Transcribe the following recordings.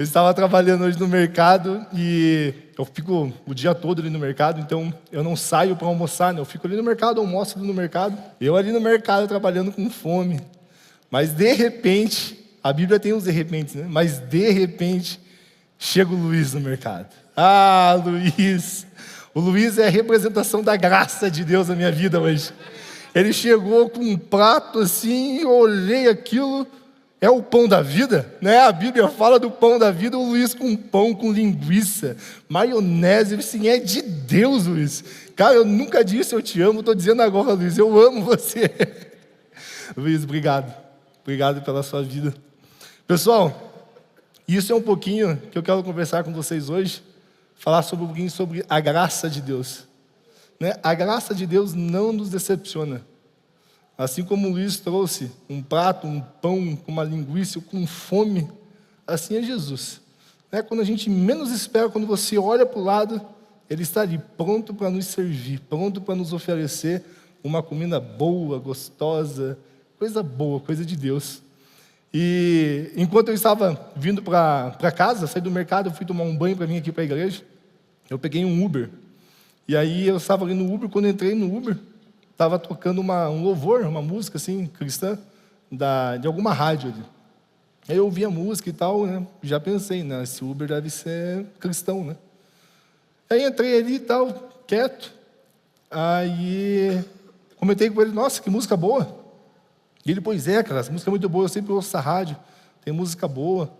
Eu estava trabalhando hoje no mercado e eu fico o dia todo ali no mercado, então eu não saio para almoçar, né? Eu fico ali no mercado, almoço ali no mercado. Eu ali no mercado trabalhando com fome. Mas de repente, a Bíblia tem uns de repente, né? Mas de repente, chega o Luiz no mercado. Ah, Luiz! O Luiz é a representação da graça de Deus na minha vida hoje. Ele chegou com um prato assim, eu olhei aquilo, é o pão da vida, né? A Bíblia fala do pão da vida, o Luiz com pão, com linguiça, maionese, assim, é de Deus, Luiz. Cara, eu nunca disse eu te amo, estou dizendo agora, Luiz, eu amo você. Luiz, obrigado. Obrigado pela sua vida. Pessoal, isso é um pouquinho que eu quero conversar com vocês hoje, falar sobre um pouquinho sobre a graça de Deus. Né? A graça de Deus não nos decepciona. Assim como o Luiz trouxe um prato, um pão com uma linguiça, com fome, assim é Jesus. Né? Quando a gente menos espera, quando você olha para o lado, Ele está ali pronto para nos servir, pronto para nos oferecer uma comida boa, gostosa, coisa boa, coisa de Deus. E enquanto eu estava vindo para casa, saí do mercado, eu fui tomar um banho para vir aqui para a igreja, eu peguei um Uber. E aí eu estava ali no Uber, quando eu entrei no Uber, estava tocando um louvor, uma música assim, cristã, de alguma rádio ali. Aí eu ouvi a música e tal, né? Já pensei, né? Esse Uber deve ser cristão, né? Aí entrei ali e tal, quieto. Aí comentei com ele, nossa, que música boa. E ele, pois é, cara, essa música é muito boa, eu sempre ouço essa rádio, tem música boa.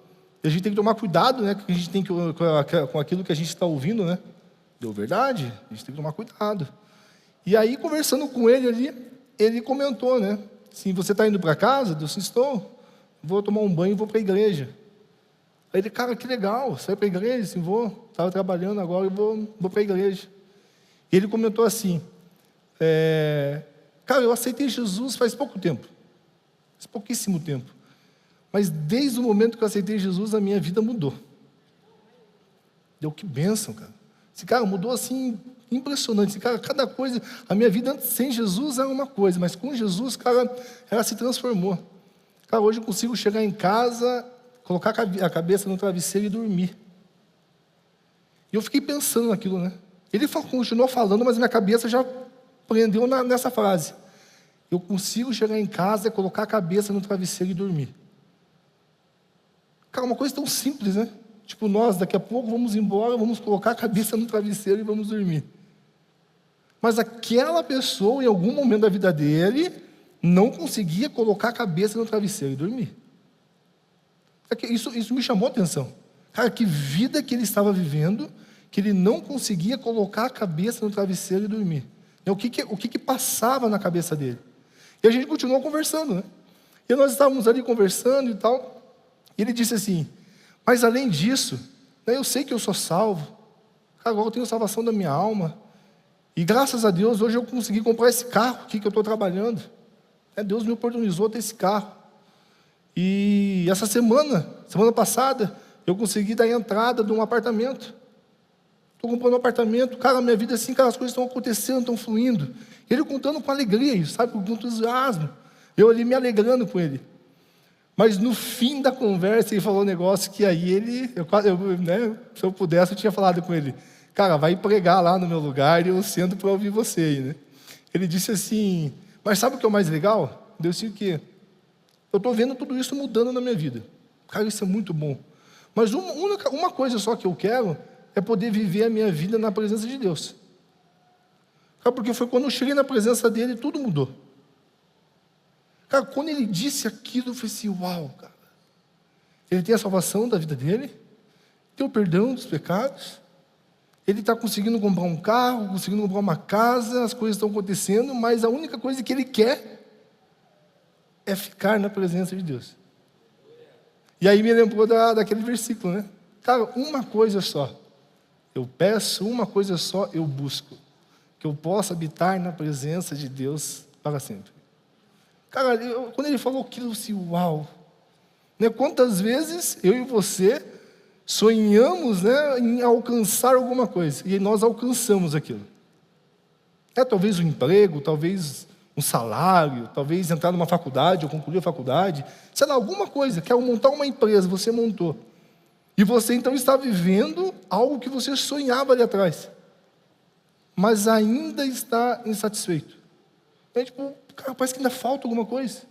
E a gente tem que tomar cuidado, né? Que a gente tem com aquilo que a gente está ouvindo, né? Deu verdade, a gente tem que tomar cuidado. E aí, conversando com ele ali, ele comentou, né? Assim, você está indo para casa? Eu disse, estou. Vou tomar um banho e vou para a igreja. Aí ele, cara, que legal, você vai para a igreja? Assim, vou. Estava trabalhando agora e vou para a igreja. E ele comentou assim, cara, eu aceitei Jesus faz pouco tempo. Faz pouquíssimo tempo. Mas desde o momento que eu aceitei Jesus, a minha vida mudou. Deu que bênção, cara. Esse cara mudou assim, impressionante. Esse cara, cada coisa, a minha vida antes sem Jesus era uma coisa, mas com Jesus, cara, ela se transformou. Cara, hoje eu consigo chegar em casa, colocar a cabeça no travesseiro e dormir. E eu fiquei pensando naquilo, né? Ele continuou falando, mas minha cabeça já prendeu nessa frase. Eu consigo chegar em casa, colocar a cabeça no travesseiro e dormir. Cara, uma coisa tão simples, né? Tipo, nós daqui a pouco vamos embora, vamos colocar a cabeça no travesseiro e vamos dormir. Mas aquela pessoa, em algum momento da vida dele, não conseguia colocar a cabeça no travesseiro e dormir. Isso me chamou a atenção. Cara, que vida que ele estava vivendo, que ele não conseguia colocar a cabeça no travesseiro e dormir. O que passava na cabeça dele? E a gente continuou conversando, né? E nós estávamos ali conversando e tal, e ele disse assim, mas além disso, né, eu sei que eu sou salvo, agora eu tenho salvação da minha alma, e graças a Deus, hoje eu consegui comprar esse carro aqui que eu estou trabalhando. Deus me oportunizou ter esse carro. E essa semana passada, eu consegui dar a entrada de um apartamento. Estou comprando um apartamento, cara, minha vida assim, cara, as coisas estão acontecendo, estão fluindo. Ele contando com alegria, isso, sabe, com entusiasmo. Eu ali me alegrando com ele. Mas no fim da conversa, ele falou um negócio que aí né, se eu pudesse, eu tinha falado com ele. Cara, vai pregar lá no meu lugar e eu sento para ouvir você aí, né? Ele disse assim, mas sabe o que é o mais legal? Eu disse o quê? Eu estou vendo tudo isso mudando na minha vida. Cara, isso é muito bom. Mas uma coisa só que eu quero é poder viver a minha vida na presença de Deus. Cara, porque foi quando eu cheguei na presença dele, tudo mudou. Cara, quando ele disse aquilo, eu falei assim, uau, cara. Ele tem a salvação da vida dele, tem o perdão dos pecados, ele está conseguindo comprar um carro, conseguindo comprar uma casa, as coisas estão acontecendo, mas a única coisa que ele quer é ficar na presença de Deus. E aí me lembrou daquele versículo, né? Cara, uma coisa só, eu peço, uma coisa só eu busco, que eu possa habitar na presença de Deus para sempre. Cara, quando ele falou aquilo, eu disse, uau. Né? Quantas vezes eu e você sonhamos, né, em alcançar alguma coisa, e nós alcançamos aquilo. Talvez um emprego, talvez um salário, talvez entrar numa faculdade, ou concluir a faculdade, sei lá, alguma coisa, quer montar uma empresa, você montou. E você então está vivendo algo que você sonhava ali atrás, mas ainda está insatisfeito. É tipo, cara, parece que ainda falta alguma coisa.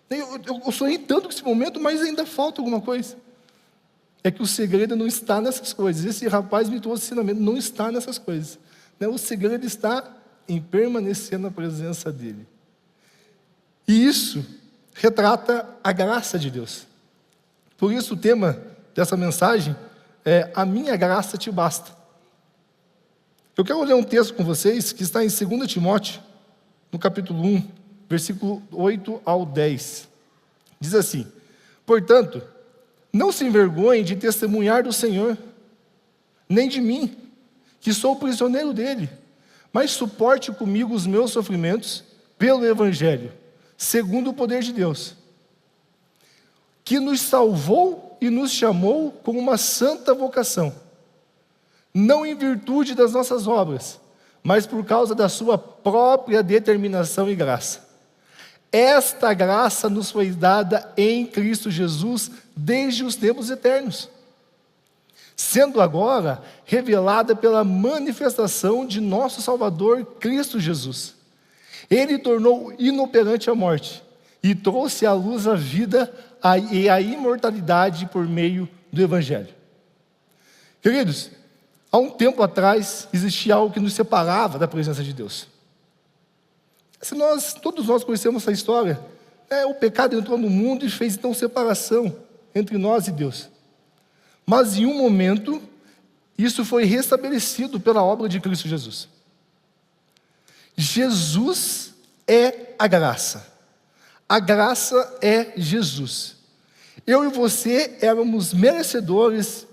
Eu sonhei tanto com esse momento, mas ainda falta alguma coisa. É que o segredo não está nessas coisas. Esse rapaz me trouxe ensinamento, não está nessas coisas. O segredo está em permanecer na presença dele. E isso retrata a graça de Deus. Por isso o tema dessa mensagem é: a minha graça te basta. Eu quero ler um texto com vocês que está em 2 Timóteo, no capítulo 1, versículo 8 ao 10. Diz assim: portanto, não se envergonhe de testemunhar do Senhor, nem de mim, que sou prisioneiro dele, mas suporte comigo os meus sofrimentos pelo Evangelho, segundo o poder de Deus, que nos salvou e nos chamou com uma santa vocação, não em virtude das nossas obras, mas por causa da sua própria determinação e graça. Esta graça nos foi dada em Cristo Jesus desde os tempos eternos, sendo agora revelada pela manifestação de nosso Salvador Cristo Jesus. Ele tornou inoperante a morte e trouxe à luz a vida e a imortalidade por meio do Evangelho. Queridos, há um tempo atrás existia algo que nos separava da presença de Deus. Todos nós conhecemos essa história. O pecado entrou no mundo e fez então separação entre nós e Deus. Mas em um momento, isso foi restabelecido pela obra de Cristo Jesus. Jesus é a graça. A graça é Jesus. Eu e você éramos merecedores,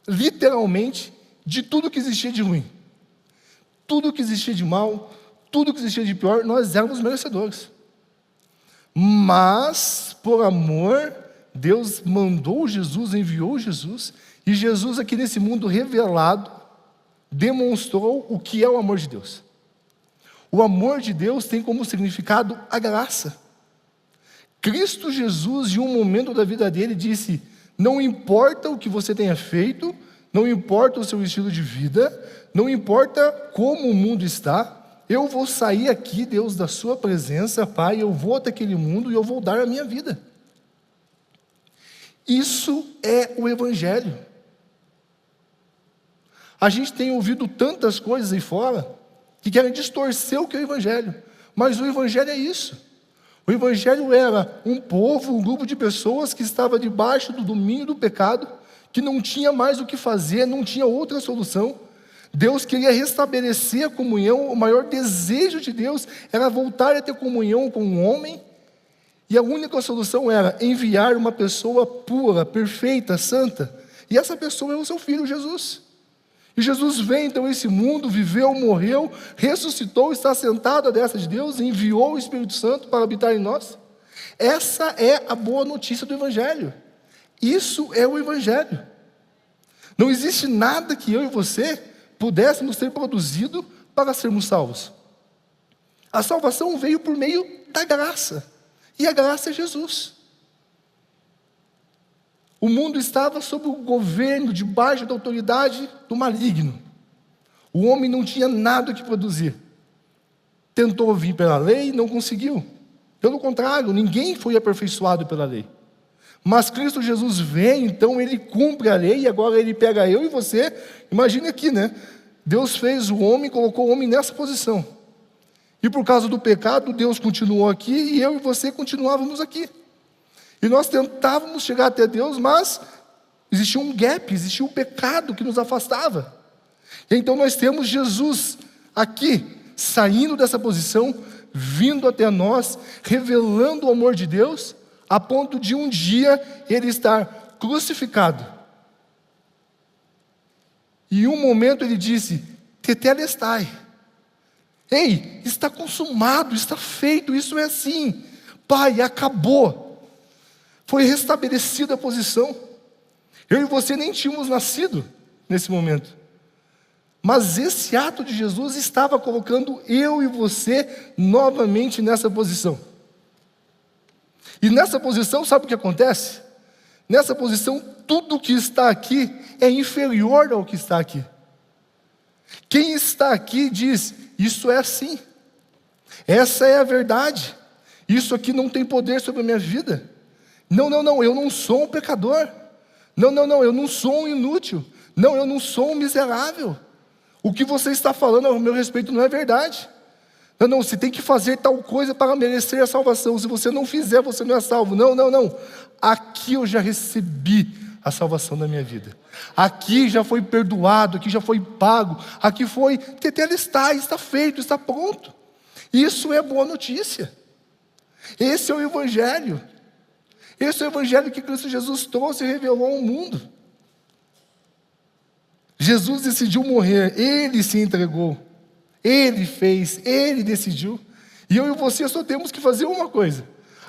literalmente, de tudo que existia de ruim. Tudo que existia de mal, tudo que existia de pior, nós éramos merecedores. Mas, por amor, Deus mandou Jesus, enviou Jesus, e Jesus aqui nesse mundo revelado, demonstrou o que é o amor de Deus. O amor de Deus tem como significado a graça. Cristo Jesus, em um momento da vida dele, disse: não importa o que você tenha feito, não importa o seu estilo de vida, não importa como o mundo está, eu vou sair aqui, Deus, da sua presença, Pai, eu vou até aquele mundo e eu vou dar a minha vida. Isso é o Evangelho. A gente tem ouvido tantas coisas aí fora que querem distorcer o que é o Evangelho, mas o Evangelho é isso. O Evangelho era um povo, um grupo de pessoas que estava debaixo do domínio do pecado, que não tinha mais o que fazer, não tinha outra solução. Deus queria restabelecer a comunhão. O maior desejo de Deus era voltar a ter comunhão com o homem, e a única solução era enviar uma pessoa pura, perfeita, santa, e essa pessoa é o seu Filho Jesus. E Jesus veio então a esse mundo, viveu, morreu, ressuscitou, está sentado à destra de Deus, enviou o Espírito Santo para habitar em nós. Essa é a boa notícia do Evangelho. Isso é o Evangelho. Não existe nada que eu e você pudéssemos ter produzido para sermos salvos. A salvação veio por meio da graça, e a graça é Jesus. O mundo estava sob o governo, debaixo da autoridade do maligno. O homem não tinha nada que produzir. Tentou vir pela lei, não conseguiu. Pelo contrário, ninguém foi aperfeiçoado pela lei. Mas Cristo Jesus vem, então ele cumpre a lei, e agora ele pega eu e você. Imagine aqui, né? Deus fez o homem, colocou o homem nessa posição. E por causa do pecado, Deus continuou aqui, e eu e você continuávamos aqui. E nós tentávamos chegar até Deus, mas existia um gap, existia um pecado que nos afastava. E então nós temos Jesus aqui, saindo dessa posição, vindo até nós, revelando o amor de Deus, a ponto de um dia ele estar crucificado. E em um momento ele disse: tetelestai. Ei, está consumado, está feito, isso é assim. Pai, acabou. Foi restabelecida a posição. Eu e você nem tínhamos nascido nesse momento. Mas esse ato de Jesus estava colocando eu e você novamente nessa posição. E nessa posição, sabe o que acontece? Nessa posição, tudo que está aqui é inferior ao que está aqui. Quem está aqui diz, isso é assim. Essa é a verdade. Isso aqui não tem poder sobre a minha vida. Não, eu não sou um pecador. Não, eu não sou um inútil. Não, eu não sou um miserável. O que você está falando ao meu respeito não é verdade. Não, você tem que fazer tal coisa para merecer a salvação. Se você não fizer, você não é salvo. Não. Aqui eu já recebi a salvação da minha vida. Aqui já foi perdoado, aqui já foi pago, aqui foi, está feito, está pronto. Isso é boa notícia. Esse é o Evangelho. Esse é o Evangelho que Cristo Jesus trouxe e revelou ao mundo. Jesus decidiu morrer, Ele se entregou, Ele fez, Ele decidiu. E eu e você só temos que fazer uma coisa.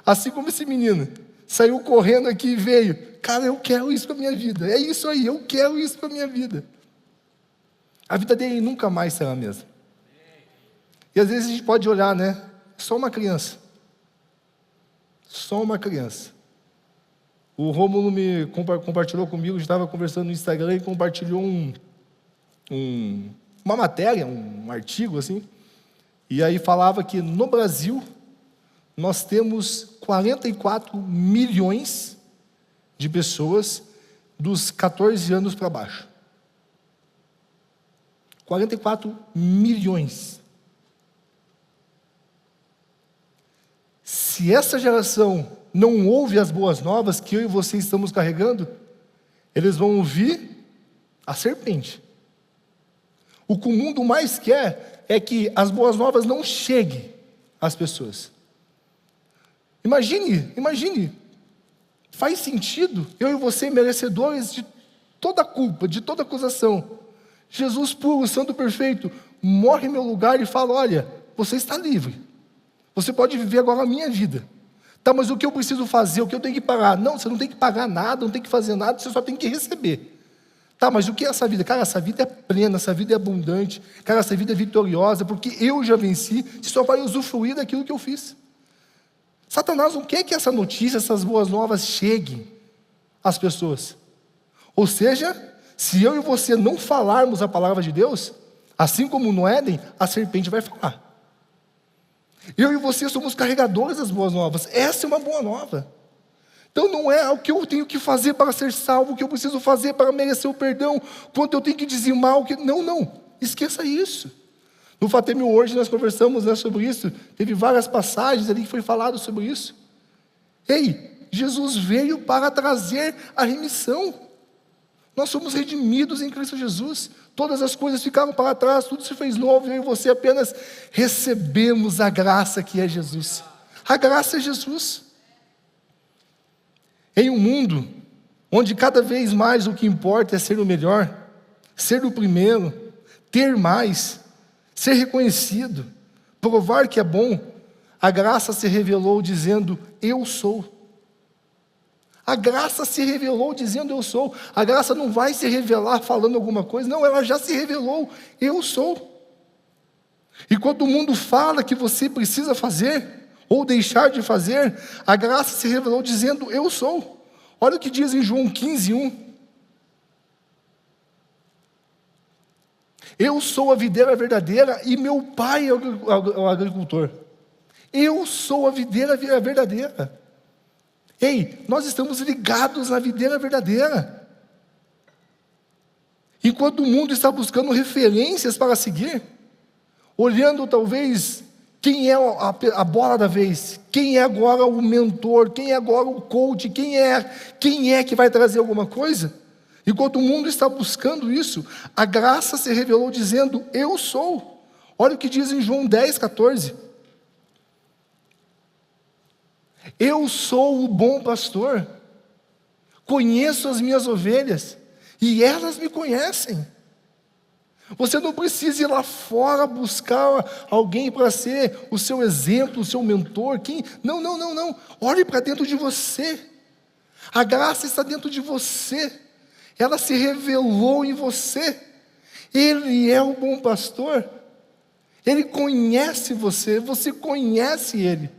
Assim como esse menino saiu correndo aqui e veio. Cara, eu quero isso para a minha vida. É isso aí, eu quero isso para a minha vida. A vida dele nunca mais será a mesma. E às vezes a gente pode olhar, né? Só uma criança. Só uma criança. O Rômulo me compartilhou comigo, estava conversando no Instagram e compartilhou uma matéria, um artigo assim. E aí falava que no Brasil nós temos 44 milhões de pessoas dos 14 anos para baixo. 44 milhões. Se essa geração não ouve as boas novas que eu e você estamos carregando, eles vão ouvir a serpente. O que o mundo mais quer é que as boas novas não cheguem às pessoas. Imagine, faz sentido eu e você merecedores de toda culpa, de toda acusação. Jesus puro, santo, perfeito, morre em meu lugar e fala, olha, você está livre. Você pode viver agora a minha vida. Tá, mas o que eu preciso fazer? O que eu tenho que pagar? Não, você não tem que pagar nada, não tem que fazer nada, você só tem que receber. Tá, mas o que é essa vida? Cara, essa vida é plena, essa vida é abundante. Cara, essa vida é vitoriosa, porque eu já venci. Você só vai usufruir daquilo que eu fiz. Satanás não quer que essa notícia, essas boas novas cheguem às pessoas. Ou seja, se eu e você não falarmos a palavra de Deus, assim como no Éden, a serpente vai falar. Eu e você somos carregadores das boas novas. Essa é uma boa nova. Então não é o que eu tenho que fazer para ser salvo, o que eu preciso fazer para merecer o perdão, quanto eu tenho que dizimar, o que... Não, esqueça isso. No Fatemi hoje nós conversamos, né, sobre isso, teve várias passagens ali que foi falado sobre isso. Ei, Jesus veio para trazer a remissão. Nós somos redimidos em Cristo Jesus. Todas as coisas ficaram para trás, tudo se fez novo, eu e você apenas recebemos a graça que é Jesus. A graça é Jesus. Em um mundo onde cada vez mais o que importa é ser o melhor, ser o primeiro, ter mais, ser reconhecido, provar que é bom, a graça se revelou dizendo, eu sou. A graça se revelou dizendo, eu sou. A graça não vai se revelar falando alguma coisa, não, ela já se revelou, eu sou. E quando o mundo fala que você precisa fazer, ou deixar de fazer, a graça se revelou dizendo, eu sou. Olha o que diz em João 15:1. Eu sou a videira verdadeira e meu pai é o agricultor. Eu sou a videira verdadeira. Ei, nós estamos ligados na videira verdadeira. Enquanto o mundo está buscando referências para seguir, olhando talvez quem é a bola da vez, quem é agora o mentor, quem é agora o coach, quem é que vai trazer alguma coisa. Enquanto o mundo está buscando isso, a graça se revelou dizendo, eu sou. Olha o que diz em João 10:14. Eu sou o bom pastor, conheço as minhas ovelhas, e elas me conhecem. Você não precisa ir lá fora buscar alguém para ser o seu exemplo, o seu mentor. Não. Olhe para dentro de você. A graça está dentro de você. Ela se revelou em você. Ele é o bom pastor. Ele conhece você, você conhece Ele.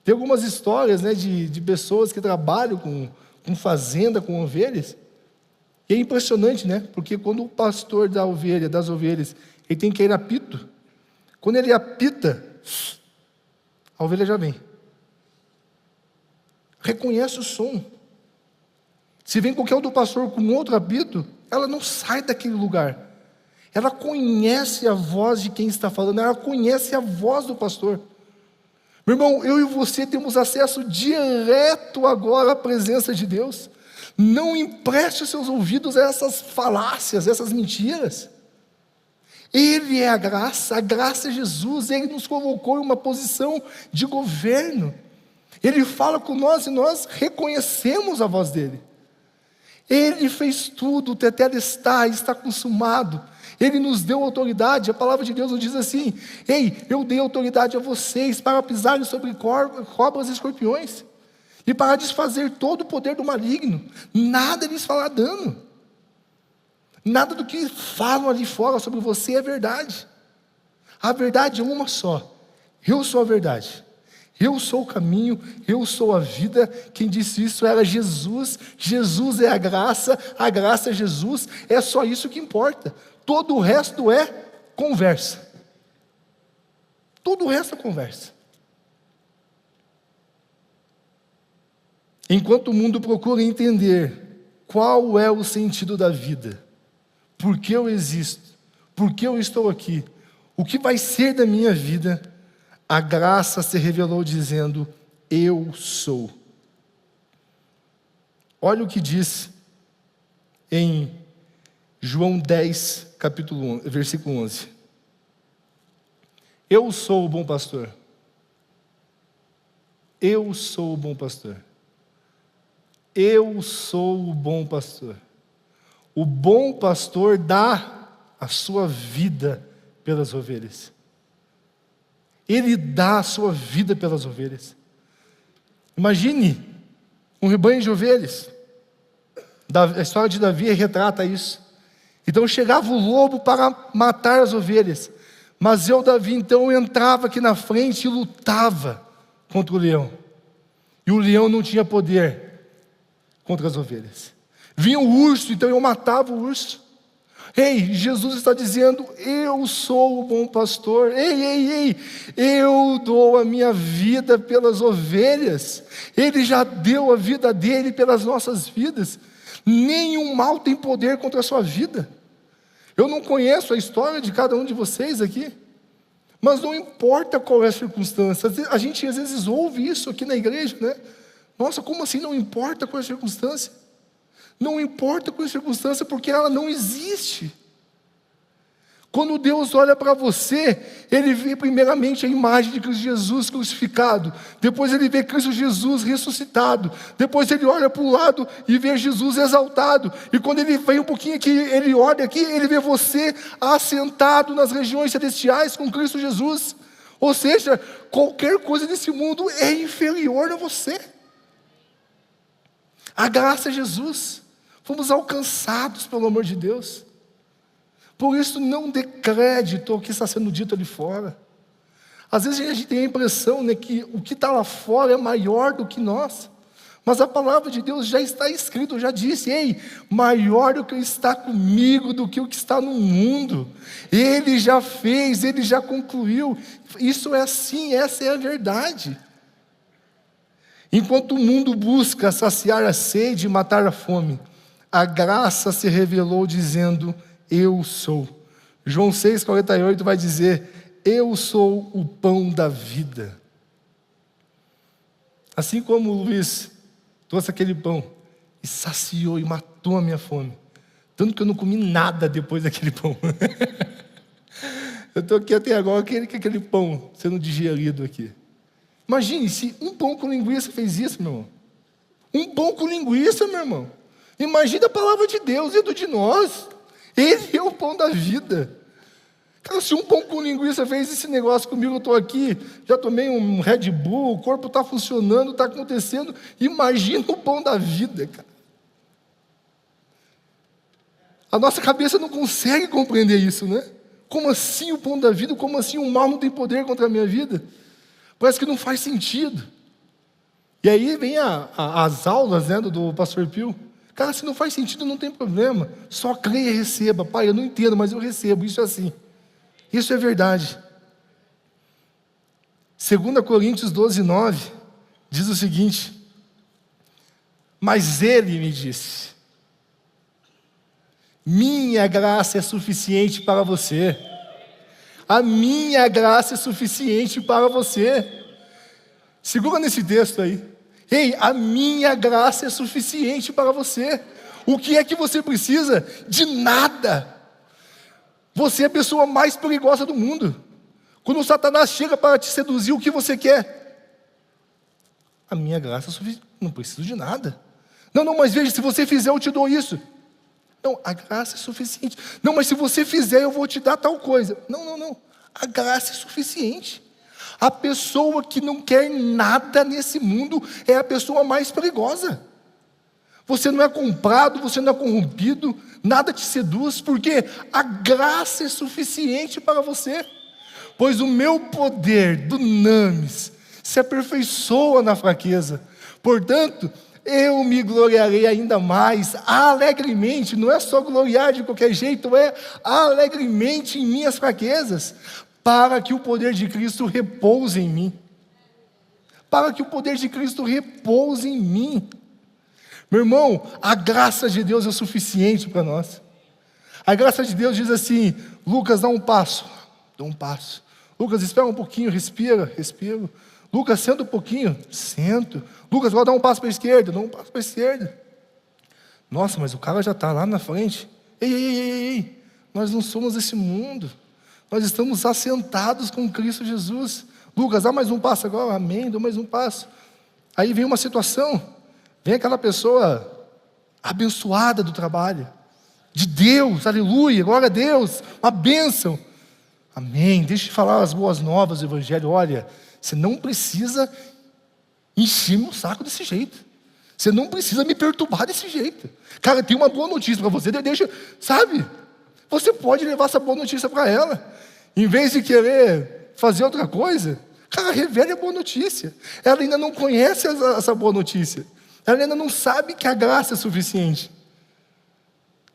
Tem algumas histórias, né, de pessoas que trabalham com com fazenda, com ovelhas. E é impressionante, né? Porque quando o pastor das ovelhas, ele tem que ir apito. Quando ele apita, a ovelha já vem. Reconhece o som. Se vem qualquer outro pastor com outro apito, ela não sai daquele lugar. Ela conhece a voz de quem está falando, ela conhece a voz do pastor. Meu irmão, eu e você temos acesso direto agora à presença de Deus. Não empreste os seus ouvidos a essas falácias, essas mentiras. Ele é a graça é Jesus, Ele nos colocou em uma posição de governo. Ele fala com nós e nós reconhecemos a voz dEle. Ele fez tudo, o tetelestai, está consumado. Ele nos deu autoridade, a palavra de Deus nos diz assim: ei, eu dei autoridade a vocês para pisarem sobre cobras e escorpiões, e para desfazer todo o poder do maligno, nada lhes fará dano. Nada do que falam ali fora sobre você é verdade. A verdade é uma só: eu sou a verdade, eu sou o caminho, eu sou a vida. Quem disse isso era Jesus. Jesus é a graça é Jesus. É só isso que importa. Todo o resto é conversa. Todo o resto é conversa. Enquanto o mundo procura entender qual é o sentido da vida, por que eu existo, por que eu estou aqui, o que vai ser da minha vida, a graça se revelou dizendo: eu sou. Olha o que diz em João 10, versículo 11. Eu sou o bom pastor. Eu sou o bom pastor. Eu sou o bom pastor. O bom pastor dá a sua vida pelas ovelhas. Ele dá a sua vida pelas ovelhas. Imagine um rebanho de ovelhas. A história de Davi retrata isso. Então chegava o lobo para matar as ovelhas. Mas Davi, então entrava aqui na frente e lutava contra o leão. E o leão não tinha poder contra as ovelhas. Vinha o urso, então eu matava o urso. Ei, Jesus está dizendo: eu sou o bom pastor. Ei, eu dou a minha vida pelas ovelhas. Ele já deu a vida dele pelas nossas vidas. Nenhum mal tem poder contra a sua vida. Eu não conheço a história de cada um de vocês aqui, mas não importa qual é a circunstância. A gente às vezes ouve isso aqui na igreja, né? Nossa, como assim não importa qual é a circunstância? Não importa qual é a circunstância, porque ela não existe. Quando Deus olha para você, Ele vê primeiramente a imagem de Cristo Jesus crucificado. Depois Ele vê Cristo Jesus ressuscitado. Depois Ele olha para o lado e vê Jesus exaltado. E quando Ele vem um pouquinho aqui, Ele olha aqui, Ele vê você assentado nas regiões celestiais com Cristo Jesus. Ou seja, qualquer coisa desse mundo é inferior a você. A graça é Jesus. Fomos alcançados pelo amor de Deus. Por isso, não dê crédito ao que está sendo dito ali fora. Às vezes a gente tem a impressão, né, que o que está lá fora é maior do que nós. Mas a palavra de Deus já está escrito, já disse: ei, maior do que está comigo do que o que está no mundo. Ele já fez, Ele já concluiu. Isso é assim, essa é a verdade. Enquanto o mundo busca saciar a sede e matar a fome, a graça se revelou dizendo: eu sou. João 6,48 vai dizer: eu sou o pão da vida. Assim como o Luiz trouxe aquele pão e saciou e matou a minha fome, tanto que eu não comi nada depois daquele pão. Eu estou aqui até agora, aquele pão sendo digerido aqui. Imagine se um pão com linguiça fez isso, meu irmão. Um pão com linguiça, meu irmão. Imagina a palavra de Deus dentro de nós. Ele é o pão da vida. Cara, se um pão com linguiça fez esse negócio comigo, eu estou aqui, já tomei um Red Bull, o corpo está funcionando, está acontecendo. Imagina o pão da vida, cara. A nossa cabeça não consegue compreender isso, né? Como assim o pão da vida? Como assim o mal não tem poder contra a minha vida? Parece que não faz sentido. E aí vem as aulas, né, do pastor Pio. Cara, se não faz sentido, não tem problema. Só creia e receba. Pai, eu não entendo, mas eu recebo. Isso é assim. Isso é verdade. 2 Coríntios 12, 9, diz o seguinte: mas ele me disse, minha graça é suficiente para você. A minha graça é suficiente para você. Segura nesse texto aí. Ei, a minha graça é suficiente para você. O que é que você precisa? De nada. Você é a pessoa mais perigosa do mundo. Quando o Satanás chega para te seduzir, o que você quer? A minha graça é suficiente. Não preciso de nada. Não, mas veja, se você fizer, eu te dou isso. Não, a graça é suficiente. Não, mas se você fizer, eu vou te dar tal coisa. Não. A graça é suficiente. A pessoa que não quer nada nesse mundo é a pessoa mais perigosa. Você não é comprado, você não é corrompido, nada te seduz, porque a graça é suficiente para você. Pois o meu poder, dunamis, se aperfeiçoa na fraqueza. Portanto, eu me gloriarei ainda mais, alegremente, não é só gloriar de qualquer jeito, é alegremente em minhas fraquezas, para que o poder de Cristo repouse em mim. Para que o poder de Cristo repouse em mim. Meu irmão, a graça de Deus é suficiente para nós. A graça de Deus diz assim: Lucas, dá um passo. Dá um passo. Lucas, espera um pouquinho, respira. Lucas, senta um pouquinho, sento. Lucas, agora dá um passo para a esquerda, dá um passo para a esquerda. Nossa, mas o cara já está lá na frente. Ei, nós não somos esse mundo. Nós estamos assentados com Cristo Jesus. Lucas, dá mais um passo agora, amém, dá mais um passo. Aí vem uma situação, vem aquela pessoa abençoada do trabalho, de Deus, aleluia, glória a Deus, uma bênção. Amém, deixa eu te falar as boas novas do Evangelho. Olha, você não precisa encher meu saco desse jeito. Você não precisa me perturbar desse jeito. Cara, tem uma boa notícia para você, deixa, sabe? Você pode levar essa boa notícia para ela. Em vez de querer fazer outra coisa, cara, revele a boa notícia. Ela ainda não conhece essa boa notícia. Ela ainda não sabe que a graça é suficiente.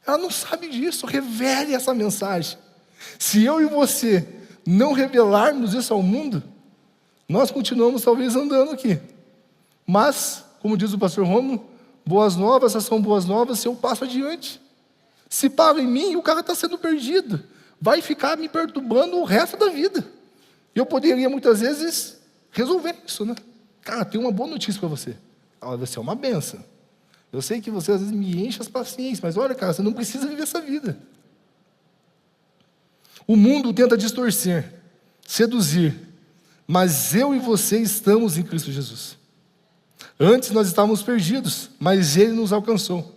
Ela não sabe disso. Revele essa mensagem. Se eu e você não revelarmos isso ao mundo, nós continuamos talvez andando aqui. Mas, como diz o pastor Romulo, boas novas, essas são boas novas se eu passo adiante. Se para em mim, o cara está sendo perdido. Vai ficar me perturbando o resto da vida. Eu poderia muitas vezes resolver isso, né? Cara, tem uma boa notícia para você. Ela vai ser uma benção. Eu sei que você às vezes me enche as paciências, mas olha, cara, você não precisa viver essa vida. O mundo tenta distorcer, seduzir, mas eu e você estamos em Cristo Jesus. Antes nós estávamos perdidos, mas Ele nos alcançou.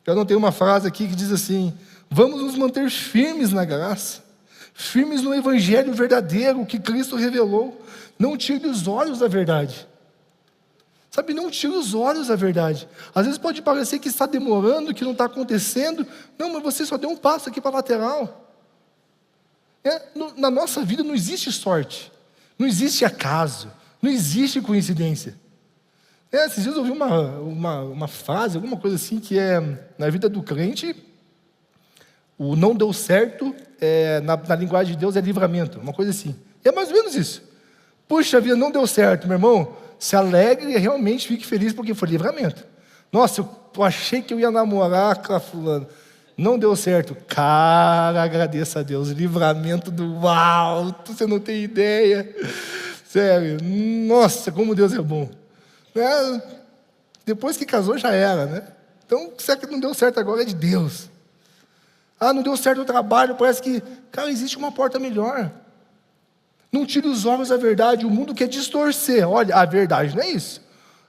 Eu não tenho uma frase aqui que diz assim: vamos nos manter firmes na graça, firmes no Evangelho verdadeiro que Cristo revelou. Não tire os olhos da verdade. Sabe, não tire os olhos da verdade. Às vezes pode parecer que está demorando, que não está acontecendo. Não, mas você só deu um passo aqui para a lateral. Na nossa vida não existe sorte, não existe acaso, não existe coincidência. Esses dias eu ouvi uma frase, alguma coisa assim, que na vida do crente, o não deu certo, na linguagem de Deus, é livramento, uma coisa assim. É mais ou menos isso. Puxa vida, não deu certo, meu irmão. Se alegre e realmente fique feliz porque foi livramento. Nossa, eu achei que eu ia namorar com a fulana. Não deu certo. Cara, agradeça a Deus. Livramento do alto, você não tem ideia. Sério. Nossa, como Deus é bom. Depois que casou já era, né? Então, se é que não deu certo agora, é de Deus. Ah, não deu certo no trabalho, parece que, cara, existe uma porta melhor. Não tire os olhos da verdade, o mundo quer distorcer. Olha, a verdade não é isso.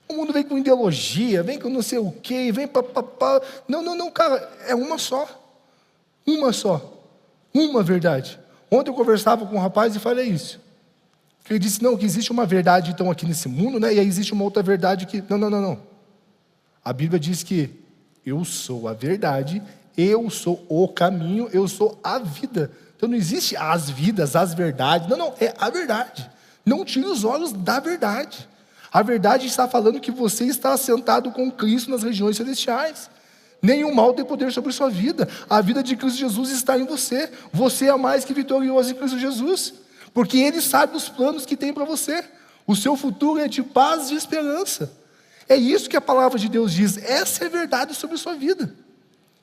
O mundo vem com ideologia, vem com não sei o quê, vem papapá. Não, cara, é uma só. Uma só. Uma verdade. Ontem eu conversava com um rapaz e falei isso. Ele disse, não, que existe uma verdade então aqui nesse mundo, né? E aí existe uma outra verdade que... Não. A Bíblia diz que eu sou a verdade, eu sou o caminho, eu sou a vida. Então não existe as vidas, as verdades. Não, é a verdade. Não tire os olhos da verdade. A verdade está falando que você está assentado com Cristo nas regiões celestiais. Nenhum mal tem poder sobre sua vida. A vida de Cristo Jesus está em você. Você é mais que vitorioso em Cristo Jesus, porque Ele sabe os planos que tem para você. O seu futuro é de paz e de esperança. É isso que a palavra de Deus diz. Essa é a verdade sobre a sua vida.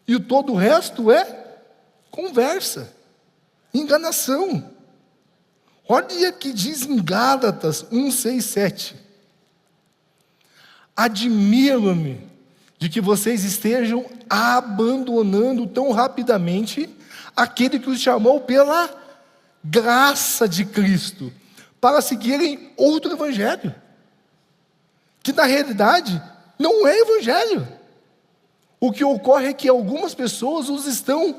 E todo o resto é conversa, enganação. Olha o que diz em Gálatas 1, 6, 7. Admiro-me de que vocês estejam abandonando tão rapidamente aquele que os chamou pela graça de Cristo, para seguirem outro evangelho, que na realidade não é evangelho. O que ocorre é que algumas pessoas os estão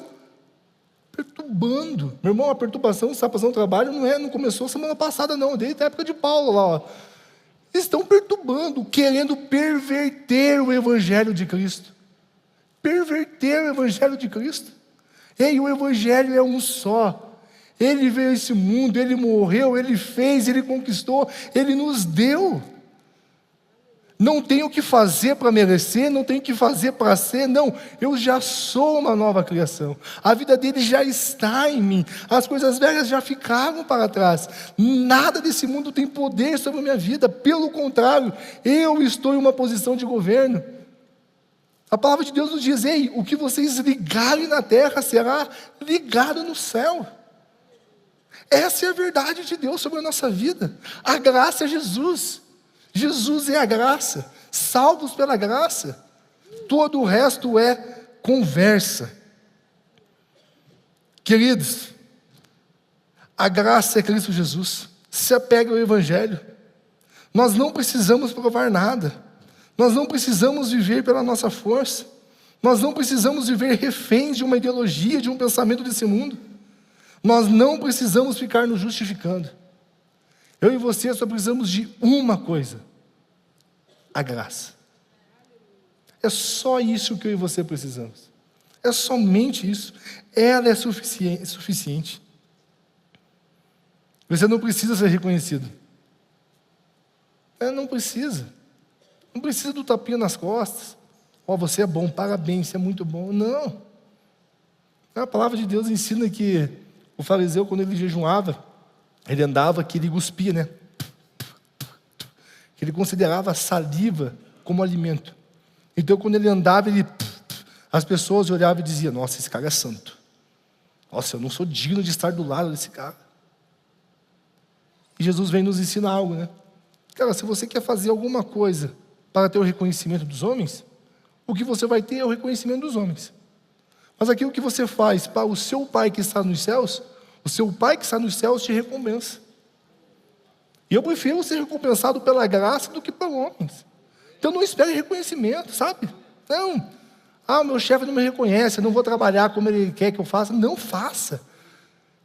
perturbando. Meu irmão, a perturbação, está passando trabalho, não começou semana passada não, desde a época de Paulo lá, ó. Estão perturbando, querendo perverter o evangelho de Cristo. Perverter o evangelho de Cristo. Ei, o evangelho é um só. Ele veio a esse mundo, Ele morreu, Ele fez, Ele conquistou, Ele nos deu. Não tenho o que fazer para merecer, não tenho o que fazer para ser, não. Eu já sou uma nova criação. A vida dele já está em mim. As coisas velhas já ficaram para trás. Nada desse mundo tem poder sobre a minha vida. Pelo contrário, eu estou em uma posição de governo. A palavra de Deus nos diz: ei, o que vocês ligarem na terra será ligado no céu. Essa é a verdade de Deus sobre a nossa vida. A graça é Jesus. Jesus é a graça, salvos pela graça. Todo o resto é conversa. Queridos, a graça é Cristo Jesus. Se apegue ao Evangelho. Nós não precisamos provar nada. Nós não precisamos viver pela nossa força. Nós não precisamos viver reféns de uma ideologia, de um pensamento desse mundo. Nós não precisamos ficar nos justificando. Eu e você só precisamos de uma coisa: a graça. É só isso que eu e você precisamos. É somente isso. Ela é suficiente. Você não precisa ser reconhecido. Não precisa. Não precisa do tapinha nas costas. Você é bom, parabéns, você é muito bom. Não. A palavra de Deus ensina que o fariseu, quando ele jejuava, ele andava que ele cuspia, né? Que ele considerava a saliva como alimento. Então, quando ele andava, as pessoas olhavam e diziam: nossa, esse cara é santo. Nossa, eu não sou digno de estar do lado desse cara. E Jesus vem nos ensinar algo, né? Cara, se você quer fazer alguma coisa para ter o reconhecimento dos homens, o que você vai ter é o reconhecimento dos homens. Mas aquilo que você faz para o seu Pai que está nos céus, o seu Pai que está nos céus te recompensa. E eu prefiro ser recompensado pela graça do que por homens. Então não espere reconhecimento, sabe? Não. Meu chefe não me reconhece, eu não vou trabalhar como ele quer que eu faça. Não faça.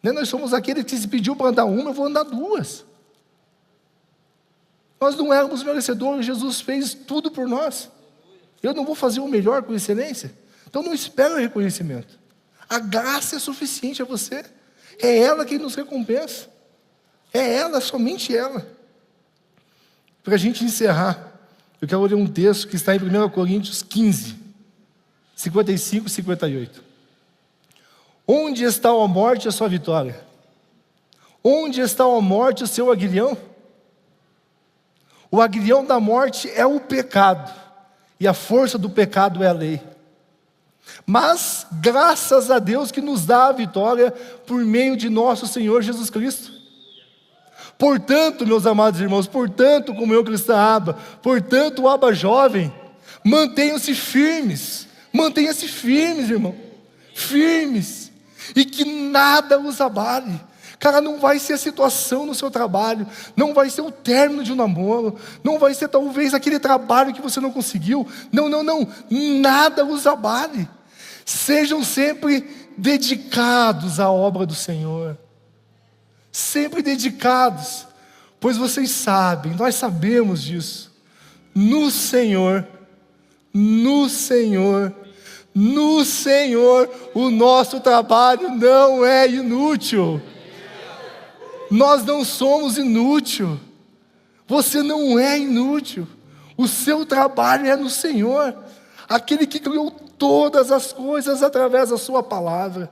Nós somos aquele que se pediu para andar uma, eu vou andar duas. Nós não éramos merecedores, Jesus fez tudo por nós. Eu não vou fazer o melhor com excelência. Então não espere o reconhecimento. A graça é suficiente a você. É ela quem nos recompensa. É ela, somente ela. Para a gente encerrar, eu quero ler um texto que está em 1 Coríntios 15, 55 e 58. Onde está a morte, a sua vitória? Onde está a morte, o seu aguilhão? O aguilhão da morte é o pecado, e a força do pecado é a lei. Mas, graças a Deus que nos dá a vitória por meio de nosso Senhor Jesus Cristo. Portanto, meus amados irmãos, portanto, como eu cristã Aba, portanto, Aba jovem, mantenham-se firmes, irmão, firmes, e que nada os abale. Cara, não vai ser a situação no seu trabalho, não vai ser o término de um namoro, não vai ser talvez aquele trabalho que você não conseguiu, não, nada os abale. Sejam sempre dedicados à obra do Senhor, sempre dedicados, pois vocês sabem, nós sabemos disso, no Senhor, o nosso trabalho não é inútil. Nós não somos inútil. Você não é inútil. O seu trabalho é no Senhor, aquele que criou todas as coisas através da sua palavra.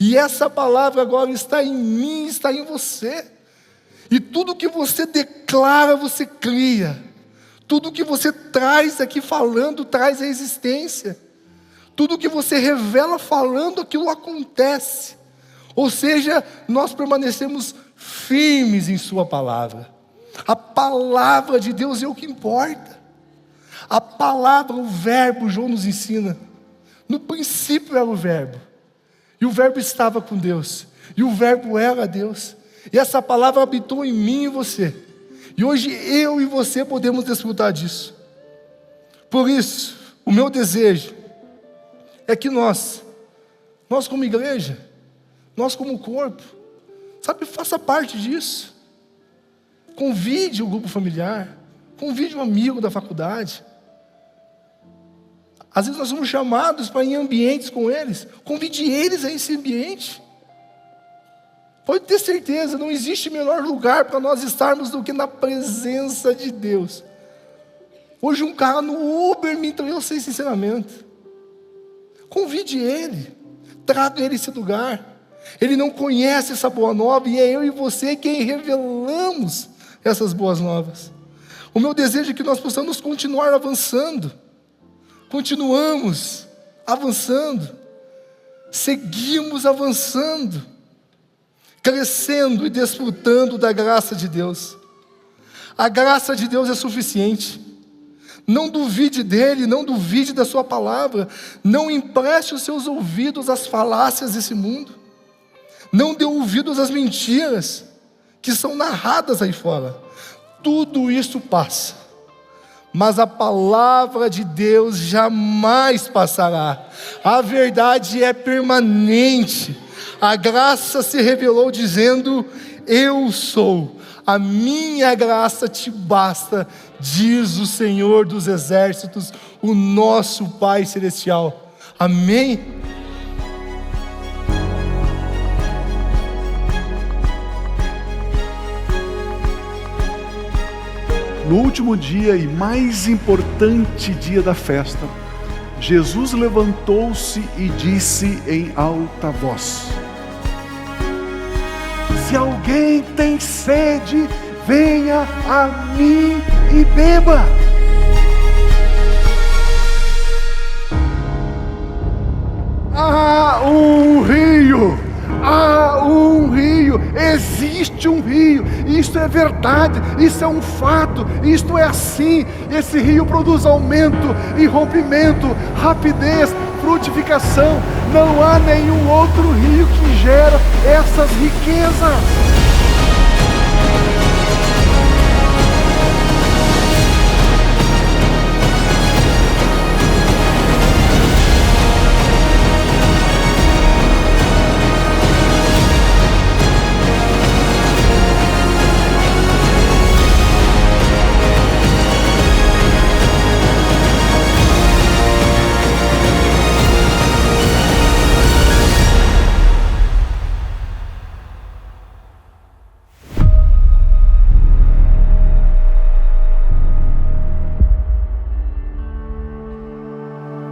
E essa palavra agora está em mim, está em você. E tudo que você declara, você cria. Tudo que você traz aqui falando, traz a existência. Tudo que você revela falando, aquilo acontece. Ou seja, nós permanecemos firmes em sua palavra. A palavra de Deus é o que importa. A palavra, o verbo, João nos ensina. No princípio era o verbo. E o verbo estava com Deus. E o verbo era Deus. E essa palavra habitou em mim e você. E hoje eu e você podemos desfrutar disso. Por isso, o meu desejo é que nós como igreja, nós como corpo, faça parte disso. Convide o grupo familiar, convide um amigo da faculdade. Às vezes nós somos chamados para ir em ambientes com eles. Convide eles a esse ambiente. Pode ter certeza, não existe melhor lugar para nós estarmos do que na presença de Deus. Hoje um cara no Uber me trouxe esse ensinamento. Convide ele, traga ele a esse lugar. Ele não conhece essa boa nova e é eu e você quem revelamos essas boas novas. O meu desejo é que nós possamos continuar avançando. Continuamos avançando, seguimos avançando, crescendo e desfrutando da graça de Deus. A graça de Deus é suficiente. Não duvide dele, não duvide da sua palavra. Não empreste os seus ouvidos às falácias desse mundo. Não dê ouvidos às mentiras que são narradas aí fora. Tudo isso passa. Mas a palavra de Deus jamais passará. A verdade é permanente. A graça se revelou dizendo: eu sou, a minha graça te basta, diz o Senhor dos exércitos, o nosso Pai celestial. Amém? No último dia e mais importante dia da festa, Jesus levantou-se e disse em alta voz: se alguém tem sede, venha a mim e beba. Há um rio, existe um rio, isso é verdade, isso é um fato, isto é assim. Esse rio produz aumento e rompimento, rapidez, frutificação. Não há nenhum outro rio que gera essas riquezas.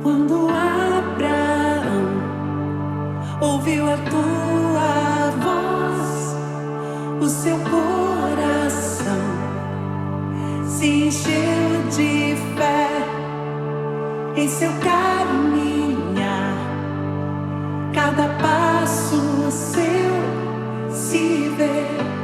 Quando Abraão ouviu a tua voz, o seu coração se encheu de fé em seu caminhar. Cada passo seu se vê.